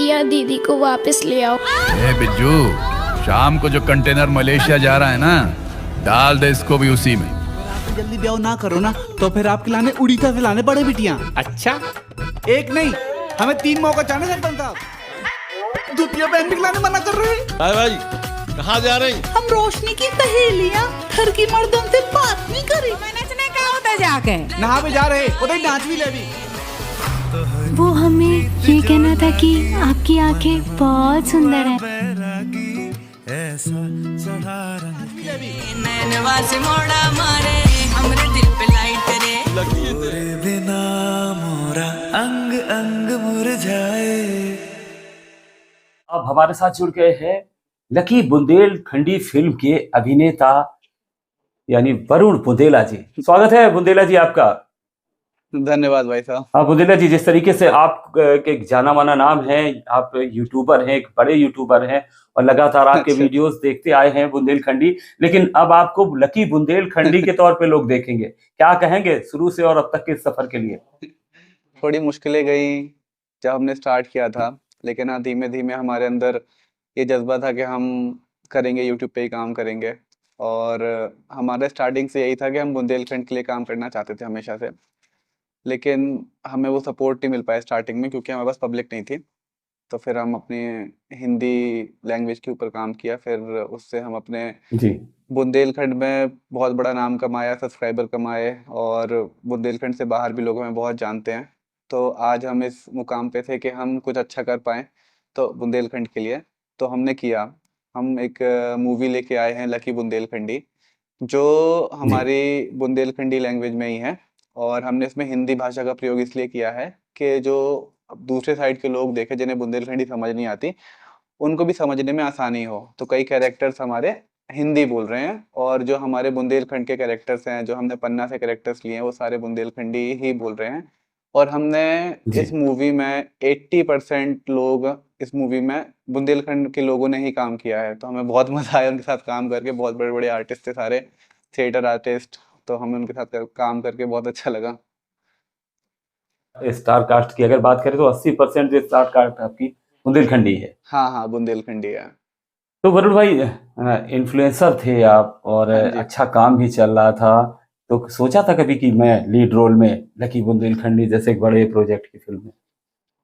किया दीदी को वापस ले आओ। ए बिज्जू, शाम को जो कंटेनर मलेशिया जा रहा है ना, डाल दे इसको भी उसी में। जल्दी ब्याह ना करो ना तो फिर आपके लाने उड़ीसा से लाने पड़े बिटिया। अच्छा, एक नहीं, हमें 3 मौका चाहने सरपंच साहब। दुतिया बहन भी लाने मना कर रहे हैं। भाई कहाँ जा रही? हम रोशनी की सहेलियाँ घर की मर्दों से बात नहीं करी। नचने का होता जाके नहा भी जा रहे, उधर नाच भी ले भी। वो हमें ये कहना था कि आपकी आंखें बहुत सुंदर है। मोड़ा मारे हमरे दिल पे लाइट करे। बिना मोरा अंग अंग मुरझाए। अब हमारे साथ जुड़ गए हैं लकी बुंदेलखंडी फिल्म के अभिनेता यानी वरुण बुंदेला जी। स्वागत है बुंदेला जी आपका। धन्यवाद भाई साहब। हाँ बुंदेला जी, जिस तरीके से आप के जाना माना नाम है, आप यूट्यूबर हैं, एक बड़े यूट्यूबर हैं और लगातार आपके अच्छा। वीडियोस देखते आए हैं बुंदेलखंडी, लेकिन अब आपको लकी बुंदेलखंडी के तौर पे लोग देखेंगे। क्या कहेंगे शुरू से और अब तक के सफर के लिए? थोड़ी मुश्किलें गई जब हमने स्टार्ट किया था, लेकिन हाँ धीमे धीमे हमारे अंदर ये जज्बा था कि हम करेंगे, यूट्यूब पे ही काम करेंगे। और हमारा स्टार्टिंग से यही था कि हम बुंदेलखंड के लिए काम करना चाहते थे हमेशा से, लेकिन हमें वो सपोर्ट नहीं मिल पाया स्टार्टिंग में क्योंकि हमारे पास पब्लिक नहीं थी। तो फिर हम अपनी हिंदी लैंग्वेज के ऊपर काम किया, फिर उससे हम अपने जी बुंदेलखंड में बहुत बड़ा नाम कमाया, सब्सक्राइबर कमाए और बुंदेलखंड से बाहर भी लोग हमें बहुत जानते हैं। तो आज हम इस मुकाम पे थे कि हम कुछ अच्छा कर पाएँ तो बुंदेलखंड के लिए। तो हमने किया, हम एक मूवी लेके आए हैं लकी बुंदेलखंडी, जो हमारी बुंदेलखंडी लैंग्वेज में ही है। और हमने इसमें हिंदी भाषा का प्रयोग इसलिए किया है कि जो दूसरे साइड के लोग देखें जिन्हें बुंदेलखंडी समझ नहीं आती, उनको भी समझने में आसानी हो। तो कई कैरेक्टर्स हमारे हिंदी बोल रहे हैं और जो हमारे बुंदेलखंड के कैरेक्टर्स हैं, जो हमने पन्ना से कैरेक्टर्स लिए हैं, वो सारे बुंदेलखंडी ही बोल रहे हैं। और हमने जी। इस मूवी में 80% लोग, इस मूवी में बुंदेलखंड के लोगों ने ही काम किया है। तो हमें बहुत मजा आया उनके साथ काम करके। बहुत बड़े बड़े आर्टिस्ट थे सारे, थिएटर आर्टिस्ट, तो हमें उनके साथ काम करके बहुत अच्छा लगा। स्टार कास्ट की अगर बात करें तो 80% जो स्टार कास्ट आपकी बुंदेलखंडी है। हाँ हाँ, बुंदेलखंडी है। तो वरुण भाई, इन्फ्लुएंसर थे आप और हाँ जी। अच्छा काम भी चल रहा था, तो सोचा था कभी कि मैं लीड रोल में लकी बुंदेलखंडी जैसे एक बड़े प्रोजेक्ट की फिल्म में?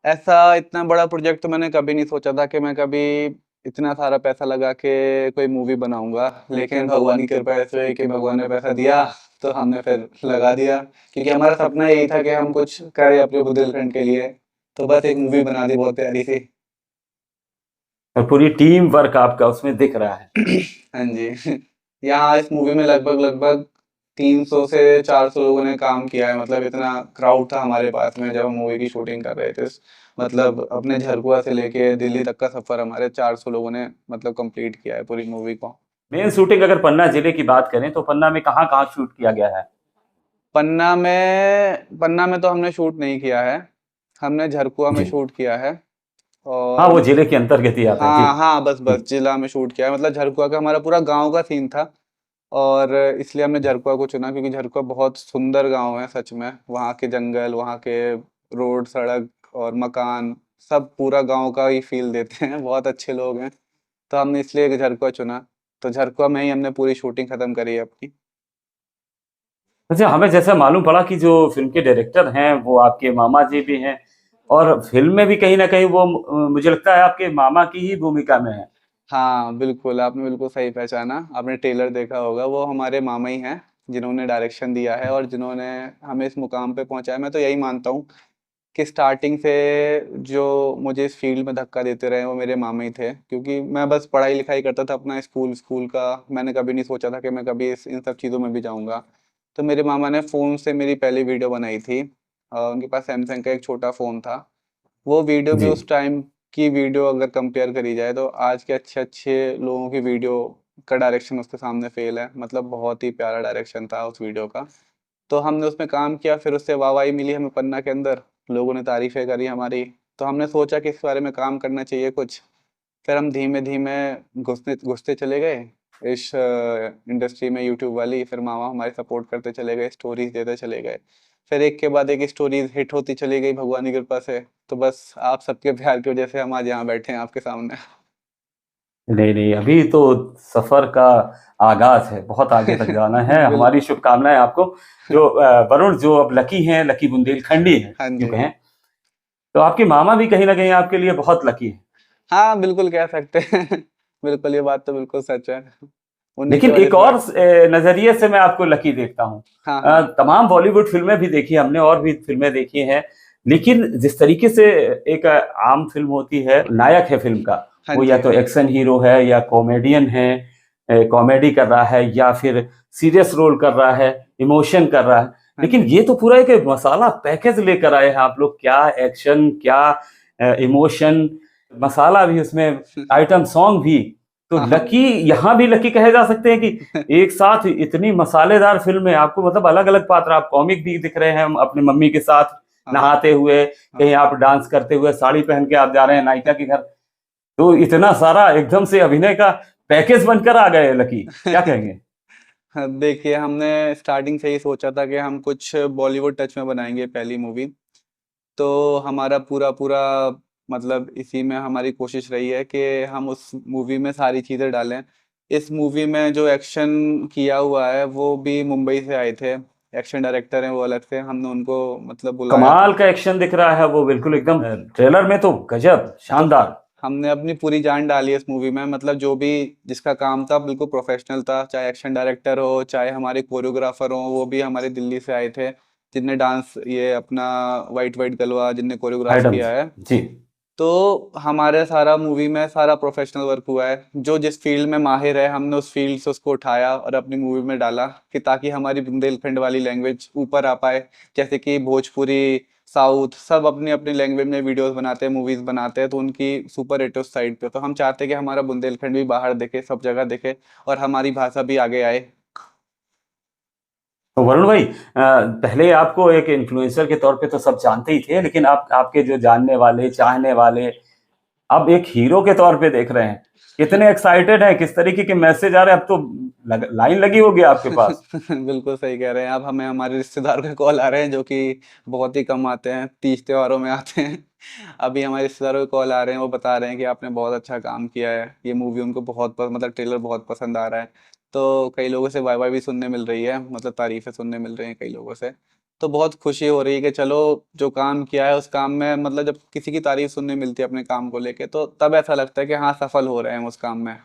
ऐसा इतना बड़ा प्रोजेक्ट तो मैंने कभी नहीं सोचा था कि मैं कभी इतना सारा पैसा लगा के कोई मूवी बनाऊंगा, लेकिन भगवान की कृपा ऐसे हुई कि भगवान ने पैसा दिया तो हमने फिर लगा दिया, क्योंकि हमारा सपना यही था कि हम कुछ करें अपने बुंदेलखंड के लिए। तो बस एक मूवी बना दी बहुत प्यारी सी। और पूरी टीम वर्क आपका उसमें दिख रहा है। हाँ जी। यहाँ इस मूवी में लगभग 300 से 400 लोगों ने काम किया है। मतलब इतना क्राउड था हमारे पास में जब हम मूवी की शूटिंग कर रहे थे। मतलब अपने झरकुआ से लेके दिल्ली तक का सफर हमारे 400 लोगों ने मतलब कंप्लीट किया है पूरी मूवी को। मेन शूटिंग अगर पन्ना जिले की बात करें तो पन्ना में कहाँ कहाँ शूट किया गया है? पन्ना में तो हमने शूट नहीं किया है, हमने झरकुआ में जी। शूट किया है। हाँ, और वो जिले के अंतर्गत ही आता है। हाँ हाँ, बस जिला में शूट किया है। मतलब झरकुआ का हमारा पूरा गांव का सीन था और इसलिए हमने झरकुआ को चुना क्योंकि झरकुआ बहुत सुंदर गांव है सच में। वहाँ के जंगल, वहाँ के रोड, सड़क और मकान सब पूरा गांव का ही फील देते हैं। बहुत अच्छे लोग हैं, तो हमने इसलिए झरकुआ चुना। तो झरकुआ में ही हमने पूरी शूटिंग खत्म करी है अपनी। अच्छा, हमें जैसा मालूम पड़ा कि जो फिल्म के डायरेक्टर हैं वो आपके मामा जी भी हैं और फिल्म में भी कहीं ना कहीं वो मुझे लगता है आपके मामा की ही भूमिका में है। हाँ बिल्कुल, आपने बिल्कुल सही पहचाना। आपने ट्रेलर देखा होगा, वो हमारे मामा ही हैं जिन्होंने डायरेक्शन दिया है और जिन्होंने हमें इस मुकाम पे पहुंचाया। मैं तो यही मानता हूँ कि स्टार्टिंग से जो मुझे इस फील्ड में धक्का देते रहे वो मेरे मामा ही थे, क्योंकि मैं बस पढ़ाई लिखाई करता था अपना, स्कूल का। मैंने कभी नहीं सोचा था कि मैं कभी इन सब चीज़ों में भी जाऊँगा। तो मेरे मामा ने फ़ोन से मेरी पहली वीडियो बनाई थी। उनके पास सैमसंग का एक छोटा फ़ोन था। वो वीडियो भी जी। उस टाइम की वीडियो अगर कंपेयर करी जाए तो आज के अच्छे लोगों की वीडियो का डायरेक्शन उसके सामने फेल है। मतलब बहुत ही प्यारा डायरेक्शन था उस वीडियो का। तो हमने उसमें काम किया, फिर उससे वाहवाही मिली हमें पन्ना के अंदर, लोगों ने तारीफ़ें करी हमारी। तो हमने सोचा कि इस बारे में काम करना चाहिए कुछ। फिर हम धीमे धीमे घुसते चले गए इस इंडस्ट्री में, यूट्यूब वाली। फिर मामा हमारे सपोर्ट करते चले गए, स्टोरीज देते चले गए। फिर एक के बाद एक स्टोरीज हिट होती चली गई भगवान की कृपा से। तो बस आप सबके प्यार की वजह से हम आज यहाँ बैठे हैं आपके सामने। नहीं नहीं, अभी तो सफर का आगाज है, बहुत आगे तक जाना है। बिल्कुल। हमारी शुभकामनाएं आपको। जो वरुण जो अब लकी हैं, लकी बुंदेलखंडी हैं हाँ यूं जी। कहें, तो आपकी मामा भी कहीं ना कहीं आपके लिए बहुत लकी है। हाँ, बिल्कुल कह सकते हैं। बिल्कुल, ये बात तो बिल्कुल सच है। उन्हीं की लेकिन वजह एक से और नजरिए से मैं आपको लकी देखता हूँ। हाँ, हाँ। तमाम बॉलीवुड फिल्में भी देखी हमने और भी फिल्में देखी हैं, लेकिन जिस तरीके से एक आम फिल्म होती है, नायक है फिल्म का, हाँ वो या जी। तो एक्शन हीरो है या कॉमेडियन है, कॉमेडी कर रहा है या फिर सीरियस रोल कर रहा है, इमोशन कर रहा है। हाँ लेकिन जी। ये तो पूरा एक मसाला पैकेज लेकर आए हैं आप लोग। क्या एक्शन, क्या इमोशन, मसाला भी उसमें, आइटम सॉन्ग भी। तो हाँ, हाँ। लकी, यहाँ भी लकी कहे जा सकते हैं कि एक साथ इतनी मसालेदार फिल्म है आपको, मतलब अलग अलग पात्र। आप कॉमिक भी दिख रहे हैं अपनी मम्मी के साथ हाँ, नहाते हुए, कहीं आप डांस करते हुए, साड़ी पहन के आप जा रहे हैं नायिका के घर। तो इतना सारा एकदम से अभिनय का पैकेज बनकर आ गए लकी, क्या कहेंगे? हाँ, देखिए हमने स्टार्टिंग से ही सोचा था कि हम कुछ बॉलीवुड टच में बनाएंगे पहली मूवी। तो हमारा पूरा पूरा मतलब इसी में हमारी कोशिश रही है कि हम उस मूवी में सारी चीज़ें डालें। इस मूवी में जो एक्शन किया हुआ है वो भी मुंबई से आए थे, एक्शन डायरेक्टर हैं वो अलग से, हमने उनको मतलब बुलाया कमाल था। का एक्शन दिख रहा है वो, बिल्कुल एकदम ट्रेलर में तो गजब तो शानदार। हमने अपनी पूरी जान डाली है इस मूवी में, मतलब जो भी जिसका काम था बिल्कुल प्रोफेशनल था, चाहे एक्शन डायरेक्टर हो, चाहे हमारे कोरियोग्राफर हो, वो भी हमारे दिल्ली से आए थे, जिनने डांस ये अपना वाइट वाइट गलवा जिनने कोरियोग्राफ किया आइटम्स है। जी। तो हमारे सारा मूवी में सारा प्रोफेशनल वर्क हुआ है, जो जिस फील्ड में माहिर है हमने उस फील्ड से उसको उठाया और अपनी मूवी में डाला, कि ताकि हमारी बुंदेलखंड वाली लैंग्वेज ऊपर आ पाए। जैसे कि भोजपुरी, साउथ, सब अपनी अपनी लैंग्वेज में वीडियोस बनाते हैं, मूवीज बनाते हैं, तो उनकी सुपर हिट उस साइड पे। तो हम चाहते हैं कि हमारा बुंदेलखंड भी बाहर दिखे, सब जगह दिखे, और हमारी भाषा भी आगे आए। तो वरुण भाई, पहले आपको एक इन्फ्लुएंसर के तौर पे तो सब जानते ही थे, लेकिन आप आपके जो जानने वाले, चाहने वाले, अब एक हीरो के तौर पे देख रहे हैं। कितने एक्साइटेड हैं, किस तरीके के मैसेज आ रहे हैं? अब तो लाइन लगी होगी आपके पास। बिल्कुल सही कह रहे हैं आप। हमें हमारे रिश्तेदार के कॉल आ रहे हैं, जो कि बहुत ही कम आते हैं, तीज त्योहारों में आते हैं। अभी हमारे रिश्तेदारों के कॉल आ रहे हैं, वो बता रहे हैं कि आपने बहुत अच्छा काम किया है, ये मूवी उनको मतलब ट्रेलर बहुत पसंद आ रहा है। तो कई लोगों से वाई वाई भी सुनने मिल रही है, मतलब तारीफें सुनने मिल रही हैं कई लोगों से। तो बहुत खुशी हो रही है कि चलो, जो काम किया है उस काम में, मतलब जब किसी की तारीफ सुनने मिलती है अपने काम को लेके, तो तब ऐसा लगता है कि हाँ, सफल हो रहे हैं हम उस काम में।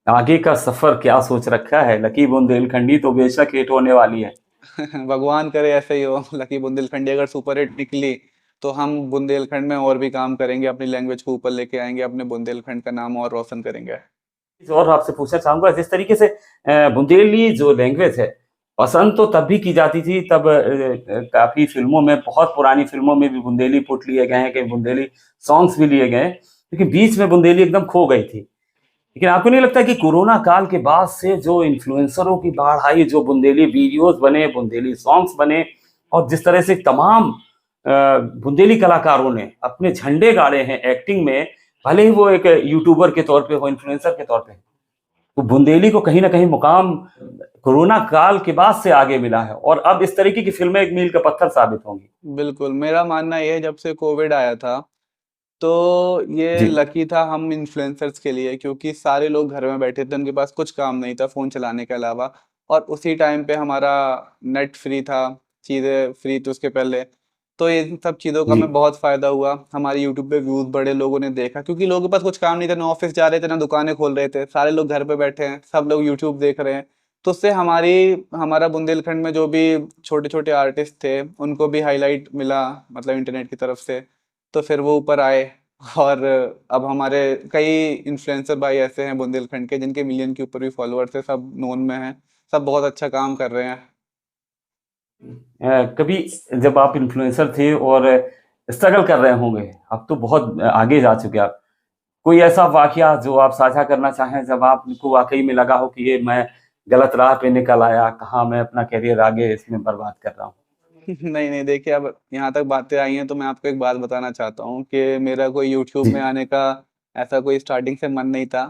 आगे का सफर क्या सोच रखा है? लकी बुंदेलखंडी तो बेशक हिट होने वाली है। भगवान करे ऐसे ही हो। लकी बुंदेलखंडी अगर सुपर हिट निकली, तो हम बुंदेलखंड में और भी काम करेंगे, अपनी लैंग्वेज को ऊपर लेके आएंगे, अपने बुंदेलखंड का नाम और रोशन करेंगे। और आपसे पूछना चाहूंगा, जिस तरीके से बुंदेली जो लैंग्वेज है, पसंद तो तब भी की जाती थी, तब काफी फिल्मों में, बहुत पुरानी फिल्मों में भी बुंदेली पुट लिए गए हैं, कई बुंदेली सॉन्ग्स भी लिए गए हैं, लेकिन बीच में बुंदेली एकदम खो गई थी। लेकिन आपको नहीं लगता कि कोरोना काल के बाद से जो इन्फ्लुएंसरों की बाढ़ आई, जो बुंदेली वीडियोस बने, बुंदेली सॉन्ग्स बने, और जिस तरह से तमाम बुंदेली कलाकारों ने अपने झंडे गाड़े हैं एक्टिंग में, भले ही वो एक यूट्यूबर के तौर पे हो, इन्फ्लुएंसर के तौर पे, तो बुंदेली को कहीं ना कहीं मुकाम कोरोना काल के बाद से आगे मिला है, और अब इस तरीके की फिल्में एक मील का पत्थर साबित होंगी। बिल्कुल, मेरा मानना ये है, जब से कोविड आया था, तो ये जी लकी था हम इन्फ्लुएंसर्स के लिए, क्योंकि सारे लोग घर में बैठे थे, उनके पास कुछ काम नहीं था फ़ोन चलाने के अलावा, और उसी टाइम पे हमारा नेट फ्री था, चीज़ें फ्री थी उसके पहले। तो इन सब चीज़ों का जी हमें बहुत फ़ायदा हुआ, हमारे यूट्यूब पे व्यूज़ बढ़े, लोगों ने देखा, क्योंकि लोगों के पास कुछ काम नहीं था, ना ऑफिस जा रहे थे, ना दुकानें खोल रहे थे, सारे लोग घर पे बैठे हैं, सब लोग यूट्यूब देख रहे हैं। तो उससे हमारा बुंदेलखंड में जो भी छोटे छोटे आर्टिस्ट थे, उनको भी हाईलाइट मिला, मतलब इंटरनेट की तरफ से। तो फिर वो ऊपर आए, और अब हमारे कई इन्फ्लुएंसर भाई ऐसे हैं बुंदेलखंड के, जिनके मिलियन के ऊपर भी फॉलोअर्स है, सब नोन में हैं, सब बहुत अच्छा काम कर रहे हैं। कभी जब आप इन्फ्लुएंसर थे और स्ट्रगल कर रहे होंगे, अब तो बहुत आगे जा चुके आप, कोई ऐसा वाकया जो आप साझा करना चाहें, जब आपको वाकई में लगा हो कि ये मैं गलत राह पे निकल आया, कहाँ मैं अपना करियर आगे इसमें बर्बाद कर रहा हूँ? नहीं, नहीं, देखिए, अब यहाँ तक बातें आई हैं, तो मैं आपको एक बात बताना चाहता हूँ कि मेरा कोई यूट्यूब जी में आने का ऐसा कोई स्टार्टिंग से मन नहीं था।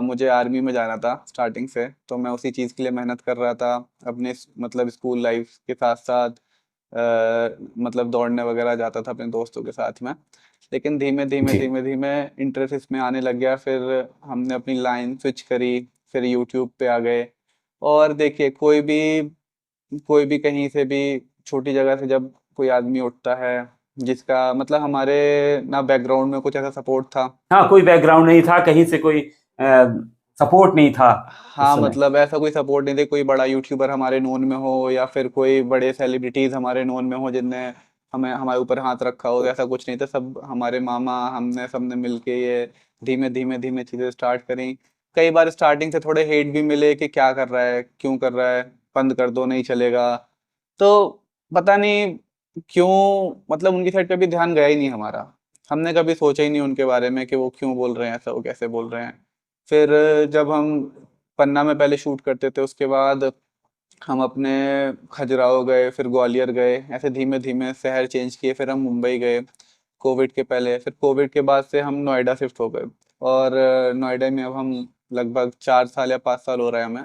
मुझे आर्मी में जाना था स्टार्टिंग से, तो मैं उसी चीज़ के लिए मेहनत कर रहा था अपने मतलब स्कूल लाइफ के साथ साथ। मतलब दौड़ने वगैरह जाता था अपने दोस्तों के साथ में, लेकिन धीमे धीमे जी धीमे धीमे इंटरेस्ट इसमें आने लग गया। फिर हमने अपनी लाइन स्विच करी, फिर यूट्यूब पे आ गए। और देखिए, कोई भी कहीं से भी छोटी जगह से जब कोई आदमी उठता है, जिसका मतलब हमारे ना बैकग्राउंड में कुछ ऐसा सपोर्ट था। हाँ, कोई बैकग्राउंड नहीं था, कहीं से कोई सपोर्ट नहीं था उस हाँ, समय। मतलब ऐसा कोई सपोर्ट नहीं थे, कोई बड़ा यूट्यूबर हमारे नोन में हो या फिर कोई बड़े सेलिब्रिटीज हमारे नोन में हो जिनने हमें हमारे ऊपर हाथ रखा हो, ऐसा कुछ नहीं था। सब हमारे मामा, हमने सबने मिलके ये धीमे धीमे धीमे चीज़ें स्टार्ट करी। कई बार स्टार्टिंग से थोड़े हेट भी मिले कि क्या कर रहा है, क्यों कर रहा है, बंद कर दो, नहीं चलेगा। तो पता नहीं क्यों, मतलब उनकी साइड पे भी ध्यान गया ही नहीं हमारा। हमने कभी सोचा ही नहीं उनके बारे में कि वो क्यों बोल रहे हैं ऐसा, वो कैसे बोल रहे हैं। फिर जब हम पन्ना में पहले शूट करते थे, उसके बाद हम अपने खजुराहो गए, फिर ग्वालियर गए, ऐसे धीमे धीमे शहर चेंज किए। फिर हम मुंबई गए कोविड के पहले, फिर कोविड के बाद से हम नोएडा शिफ्ट हो गए। और नोएडा में अब हम लगभग 4 साल या 5 साल हो रहा है हमें।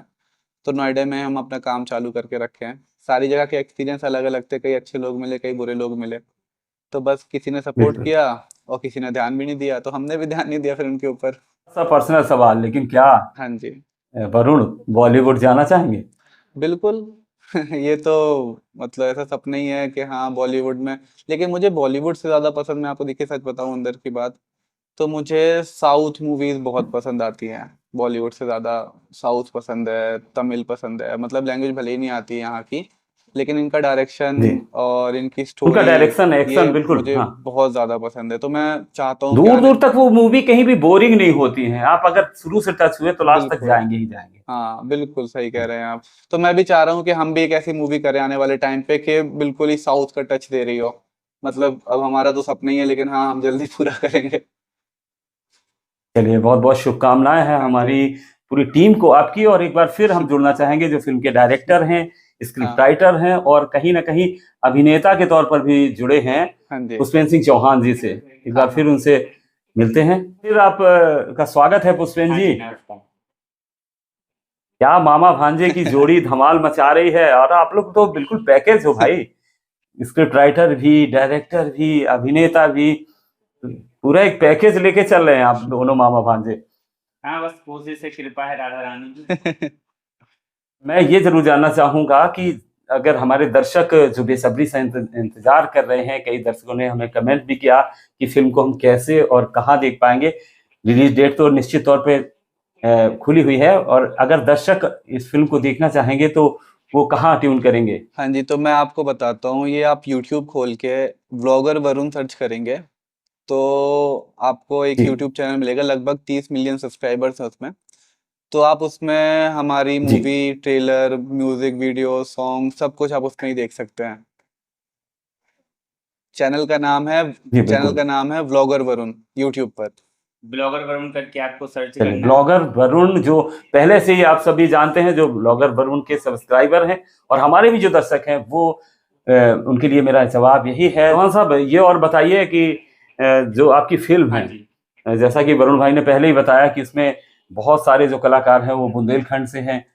तो नोएडा में हम अपना काम चालू करके रखे हैं। सारी जगह के एक्सपीरियंस अलग अलग थे, कई अच्छे लोग मिले, कई बुरे लोग मिले। तो बस किसी ने सपोर्ट बिल्कुल। किया और किसी ने ध्यान भी नहीं दिया, तो हमने भी ध्यान नहीं दिया फिर उनके ऊपर। सा पर्सनल सवाल, लेकिन क्या हाँ जी, वरुण बॉलीवुड जाना चाहेंगे? बिल्कुल। ये तो मतलब ऐसा सपना ही है कि हाँ बॉलीवुड में, लेकिन मुझे बॉलीवुड से ज़्यादा पसंद, मैं आपको देखिए सच बताऊं अंदर की बात, तो मुझे साउथ मूवीज बहुत पसंद आती हैं बॉलीवुड से ज़्यादा। साउथ पसंद है, तमिल पसंद है, मतलब लैंग्वेज भले ही नहीं आती है यहाँ की, लेकिन इनका डायरेक्शन जी, और इनकी उनका स्टोरी डायरेक्शन, ये एक्शन, बिल्कुल। मुझे हाँ, बहुत ज़्यादा पसंद है। तो मैं चाहता हूँ कि दूर आने, दूर तक वो मूवी कहीं भी बोरिंग नहीं होती है। आप अगर शुरू से टच हुए तो लास्ट तक बिल्कुल, जाएंगे ही जाएंगे। हाँ बिल्कुल सही कह रहे हैं आप। तो मैं भी चाह रहा हूँ कि हम भी एक ऐसी मूवी करें आने वाले टाइम पे कि बिल्कुल ही साउथ का टच दे रही हो। मतलब अब हमारा तो सपना ही है, लेकिन हाँ हम जल्दी पूरा करेंगे। चलिए, बहुत बहुत शुभकामनाएं हैं हाँ जी। हमारी पूरी टीम को आपकी। और एक बार फिर हम जुड़ना चाहेंगे जो फिल्म के डायरेक्टर हैं, स्क्रिप्ट हाँ राइटर हैं और कहीं ना कहीं अभिनेता के तौर पर भी जुड़े हैं, हाँ जी। पुष्पेंद्र सिंह चौहान जी से। एक हाँ बार फिर हाँ। उनसे मिलते हैं। फिर आप का स्वागत है पुष्पेंद्र जी। क्या मामा भांजे की जोड़ी धमाल मचा रही है, और आप लोग तो बिल्कुल पैकेज हो भाई। स्क्रिप्ट राइटर भी, डायरेक्टर भी, अभिनेता भी, पूरा एक पैकेज लेके चल रहे हैं आप दोनों मामा भांजे। हाँ, बस कोशिश से, कृपा है राधा रानी की। मैं ये जरूर जानना चाहूंगा कि अगर हमारे दर्शक जो बेसब्री से इंतजार कर रहे हैं, कई दर्शकों ने हमें कमेंट भी किया कि फिल्म को हम कैसे और कहाँ देख पाएंगे। रिलीज डेट तो निश्चित तौर पे खुली हुई है, और अगर दर्शक इस फिल्म को देखना चाहेंगे तो वो कहाँ ट्यून करेंगे? हाँ जी, तो मैं आपको बताता हूँ, ये आप यूट्यूब खोल के व्लॉगर वरुण सर्च करेंगे तो आपको एक जी यूट्यूब चैनल मिलेगा, लगभग 30 मिलियन सब्सक्राइबर्स हैं उसमें। तो आप उसमें हमारी Zee movie trailer, music video, song, सब कुछ आप उसमें ही देख सकते हैं। चैनल का नाम है जी चैनल बिल्कुल। का नाम है व्लॉगर वरुण, यूट्यूब पर। ब्लॉगर वरुण करके आपको सर्च चलिए, करना है। ब्लॉगर वरुण जो पहले से ही आप सभी जानते हैं, जो ब्लॉगर वरुण के सब्सक्राइबर हैं और हमारे भी जो दर्शक हैं, वो उनके लिए मेरा जवाब यही है। चौहान साहब, ये और बताइए कि जो आपकी फिल्म हाँ है, जी, जैसा कि वरुण भाई ने पहले ही बताया कि इसमें बहुत सारे जो कलाकार हैं वो बुंदेलखंड से हैं,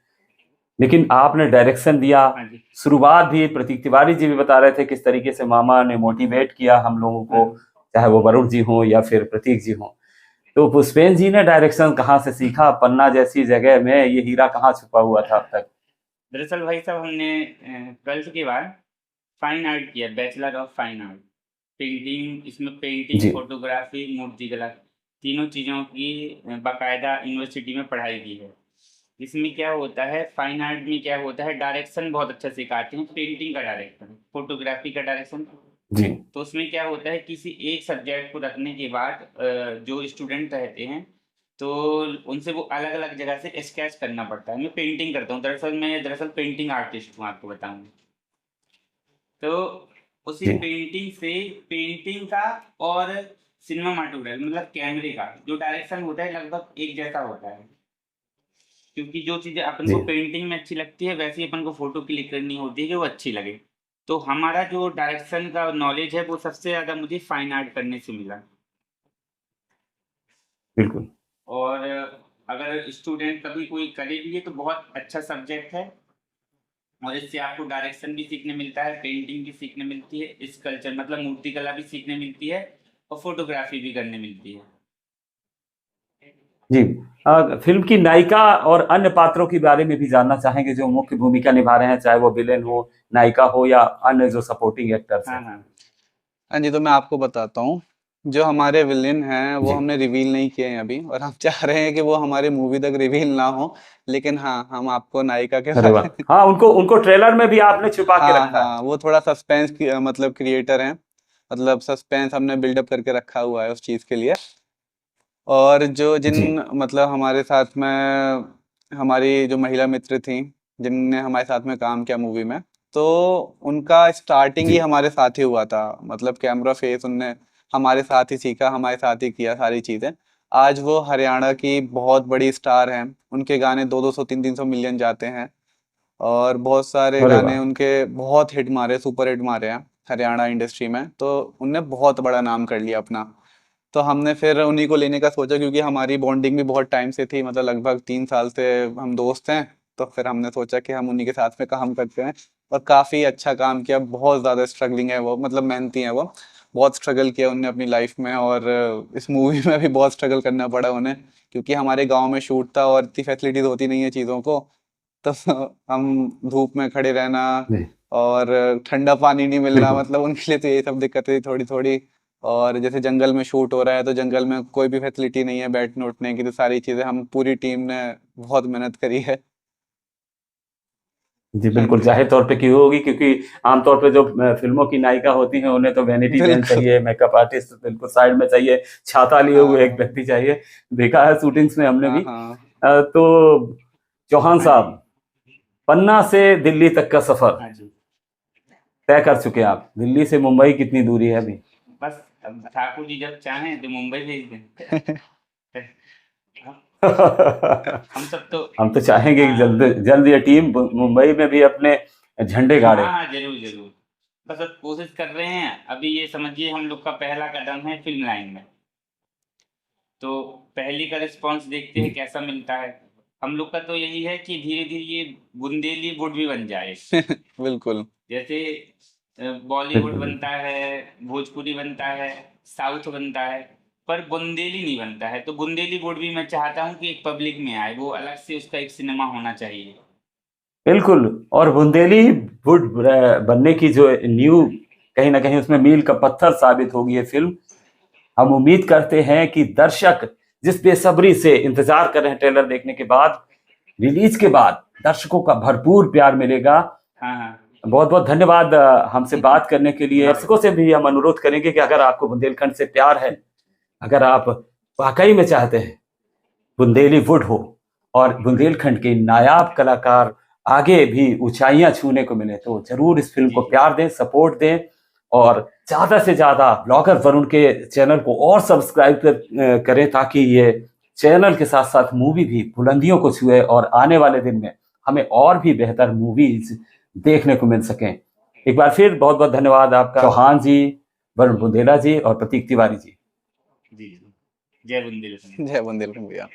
लेकिन आपने डायरेक्शन दिया। हाँ जी, शुरुआत भी प्रतीक तिवारी जी भी बता रहे थे किस तरीके से मामा ने मोटिवेट किया हम लोगों को, चाहे वो वरुण जी हो या फिर प्रतीक जी हो। तो पुष्पेंद्र जी ने डायरेक्शन कहाँ से सीखा? पन्ना जैसी जगह में ये हीरा कहाँ छुपा हुआ था अब तक? दरअसल भाई साहब, हमने 12th के बाद फाइन आर्ट किया, bachelor of fine art. Painting, इसमें पेंटिंग, जी फोटोग्राफी, मूर्तिकला, तीनों चीज़ों की बाकायदा यूनिवर्सिटी में पढ़ाई की है। इसमें क्या होता है, फाइन आर्ट में क्या होता है, डायरेक्शन बहुत अच्छा सिखाते हैं। पेंटिंग का डायरेक्शन, फोटोग्राफी का डायरेक्शन। जी तो उसमें क्या होता है, किसी एक सब्जेक्ट को रखने के बाद जो स्टूडेंट रहते हैं, तो उनसे वो अलग अलग जगह से स्केच करना पड़ता है। मैं पेंटिंग करता हूँ, दरअसल पेंटिंग आर्टिस्ट हूँ, आपको बताऊँ तो। उसी जी पेंटिंग से, पेंटिंग का और सिनेमाटोग्राफी मतलब कैमरे का जो डायरेक्शन होता है, लगभग एक जैसा होता है। क्योंकि जो चीज़ें अपन जी को पेंटिंग में अच्छी लगती है, वैसे ही अपन को फोटो क्लिक करनी होती है कि वो अच्छी लगे। तो हमारा जो डायरेक्शन का नॉलेज है, वो सबसे ज़्यादा मुझे फाइन आर्ट करने से मिला। बिल्कुल। और अगर स्टूडेंट कभी कोई करे भी है तो बहुत अच्छा सब्जेक्ट है, और इससे आपको डायरेक्शन भी सीखने मिलता है, पेंटिंग भी सीखने मिलती है, स्कल्पचर मतलब मूर्तिकला भी सीखने मिलती है, और फोटोग्राफी भी करने मिलती है। जी। फिल्म की नायिका और अन्य पात्रों के बारे में भी जानना चाहेंगे जो मुख्य भूमिका निभा रहे हैं, चाहे वो विलेन हो, नायिका हो या अन्य जो सपोर्टिंग एक्टर्स हाँ हैं। हाँ हाँ जी, तो मैं आपको बताता हूँ। जो हमारे विलेन हैं वो जी। हमने रिवील नहीं किए हैं अभी, और हम चाह रहे हैं कि वो हमारे मूवी तक रिवील ना हो। लेकिन हाँ, हम आपको नायिका के अरे वाह, बारे हाँ उनको उनको ट्रेलर में भी आपने छुपा के हाँ रखा है। हाँ, वो थोड़ा सस्पेंस मतलब क्रिएटर हैं। मतलब सस्पेंस हमने बिल्डअप करके रखा हुआ है उस चीज़ के लिए। और जो जी। मतलब हमारे साथ में हमारी जो महिला मित्र थी, जिनने हमारे साथ में काम किया मूवी में, तो उनका स्टार्टिंग ही जी। हमारे साथ ही हुआ था। मतलब कैमरा फेस उनने हमारे साथ ही सीखा, हमारे साथ ही किया सारी चीज़ें। आज वो हरियाणा की बहुत बड़ी स्टार हैं। उनके गाने 200-200 300-300 मिलियन जाते हैं, और बहुत सारे अरे गाने वाह। उनके बहुत हिट मारे, सुपर हिट मारे हैं हरियाणा इंडस्ट्री में। तो उनने बहुत बड़ा नाम कर लिया अपना। तो हमने फिर उन्हीं को लेने का सोचा, क्योंकि हमारी बॉन्डिंग भी बहुत टाइम से थी, मतलब लगभग 3 साल से हम दोस्त हैं। तो फिर हमने सोचा कि हम उन्हीं के साथ में काम करते हैं, और काफ़ी अच्छा काम किया। बहुत ज़्यादा स्ट्रगलिंग है वो, मतलब मेहनती है वो। बहुत स्ट्रगल किया उनने अपनी लाइफ में, और इस मूवी में भी बहुत स्ट्रगल करना पड़ा उन्हें, क्योंकि हमारे गांव में शूट था और इतनी फैसिलिटीज़ होती नहीं है चीज़ों को। तो हम धूप में खड़े रहना, जी। और ठंडा पानी नहीं मिलना, बिल्कुल। मतलब उनके लिए तो यही सब दिक्कतें थी थोड़ी थोड़ी। और जैसे जंगल में शूट हो रहा है, तो जंगल में कोई भी फैसिलिटी नहीं है बैठने उठने की, तो सारी चीज़ें हम पूरी टीम ने बहुत मेहनत करी है। जी, हाँ बिल्कुल जी, जाहिर तौर पे की होगी, क्योंकि आमतौर पे जो फिल्मों की नायिका होती हैं उन्हें तो वैनिटी वैन बिल्कुल। चाहिए, मेकअप आर्टिस्ट बिल्कुल साइड में चाहिए, छाता लिए हाँ हुए एक हाँ व्यक्ति चाहिए। देखा है शूटिंग्स में हमने हाँ भी। हाँ तो चौहान हाँ साहब, जी पन्ना से दिल्ली तक का सफर हाँ जी। तय कर चुके हैं आप। दिल्ली से मुंबई कितनी दूरी है अभी? बस अब ठाकुर जी जब चाहें तो मुंबई भेज दें। हम सब तो हम तो चाहेंगे कि हाँ जल्द जल्द ये टीम मुंबई में भी अपने झंडे हाँ गाड़े। हाँ जरूर जरूर। बस अब कोशिश कर रहे हैं। अभी ये समझिए हम लोग का पहला कदम है फिल्म लाइन में, तो पहली का रिस्पांस देखते हैं कैसा मिलता है। हम लोग का तो यही है कि धीरे धीरे ये बुंदेली वुड भी बन जाए। बिल्कुल जैसे बॉलीवुड बिल्कुल बनता है, भोजपुरी बनता है, साउथ बनता है, पर बुंदेली नहीं बनता है। तो बुंदेली वुड भी मैं चाहता हूँ कि एक पब्लिक में आए, वो अलग से उसका एक सिनेमा होना चाहिए। बिल्कुल। और बुंदेली वुड बनने की जो न्यू कहीं ना कहीं उसमें मील का पत्थर साबित होगी ये फिल्म। हम उम्मीद करते हैं कि दर्शक जिस बेसब्री से इंतजार कर रहे हैं ट्रेलर देखने के बाद, रिलीज के बाद दर्शकों का भरपूर प्यार मिलेगा। हाँ हाँ बहुत बहुत धन्यवाद हमसे बात करने के लिए। दर्शकों से भी हम अनुरोध करेंगे कि अगर आपको बुंदेलखंड से प्यार है, अगर आप वाकई में चाहते हैं बुंदेली वुड हो और बुंदेलखंड के नायाब कलाकार आगे भी ऊंचाइयां छूने को मिले, तो जरूर इस फिल्म को प्यार दें, सपोर्ट दें, और ज्यादा से ज्यादा ब्लॉगर वरुण के चैनल को और सब्सक्राइब करें, ताकि ये चैनल के साथ साथ मूवी भी बुलंदियों को छुए और आने वाले दिन में हमें और भी बेहतर मूवीज देखने को मिल सकें। एक बार फिर बहुत बहुत धन्यवाद आपका, चौहान जी, वरुण बुंदेला जी और प्रतीक तिवारी जी। जी। जय बुंदेलखंड। जय बुंदेलखंड भैया।